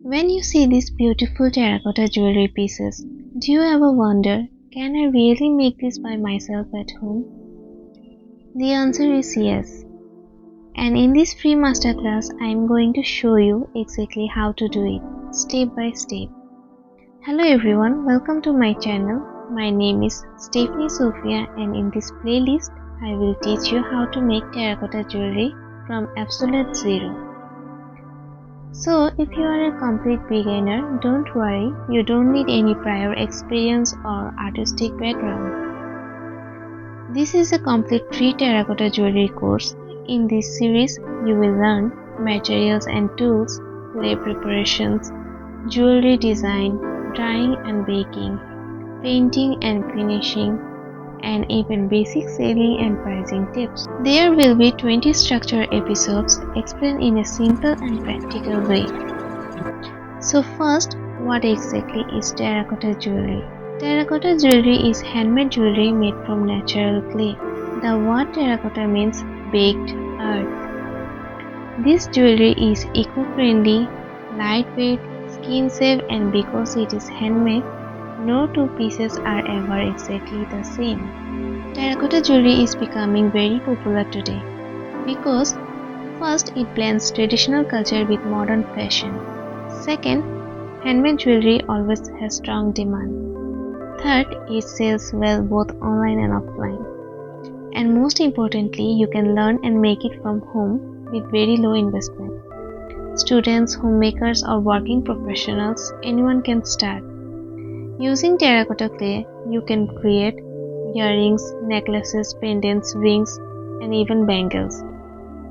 When you see these beautiful terracotta jewelry pieces, do you ever wonder, can I really make this by myself at home? The answer is yes. And in this free masterclass, I am going to show you exactly how to do it, step by step. Hello everyone, welcome to my channel. My name is Stephanie Sophia, and in this playlist, I will teach you how to make terracotta jewelry from absolute zero. So if you are a complete beginner, don't worry, you don't need any prior experience or artistic background. This is a complete free terracotta jewelry course. In this series, you will learn materials and tools, clay preparations, jewelry design, drying and baking, painting and finishing, and even basic selling and pricing tips. There will be 20 structured episodes explained in a simple and practical way. So first, what exactly is terracotta jewelry? Terracotta jewelry is handmade jewelry made from natural clay. The word terracotta means baked earth. This jewelry is eco-friendly, lightweight, skin-safe, and because it is handmade, no two pieces are ever exactly the same. Terracotta jewelry is becoming very popular today because first, it blends traditional culture with modern fashion. Second, handmade jewelry always has strong demand. Third, it sells well both online and offline. And most importantly, you can learn and make it from home with very low investment. Students, homemakers, or working professionals, anyone can start. Using terracotta clay, you can create earrings, necklaces, pendants, rings, and even bangles.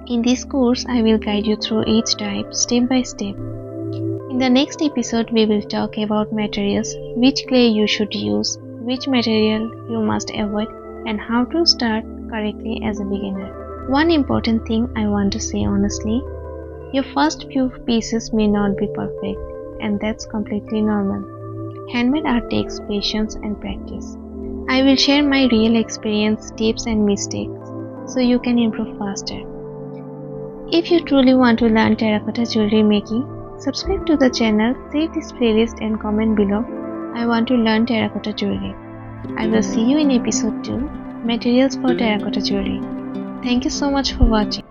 In this course, I will guide you through each type step by step. In the next episode, we will talk about materials, which clay you should use, which material you must avoid, and how to start correctly as a beginner. One important thing I want to say honestly, your first few pieces may not be perfect, and that's completely normal. Handmade art takes patience and practice. I will share my real experience, tips and mistakes so you can improve faster. If you truly want to learn terracotta jewelry making, subscribe to the channel, save this playlist and comment below, I want to learn terracotta jewelry. I will see you in episode 2, Materials for Terracotta Jewelry. Thank you so much for watching.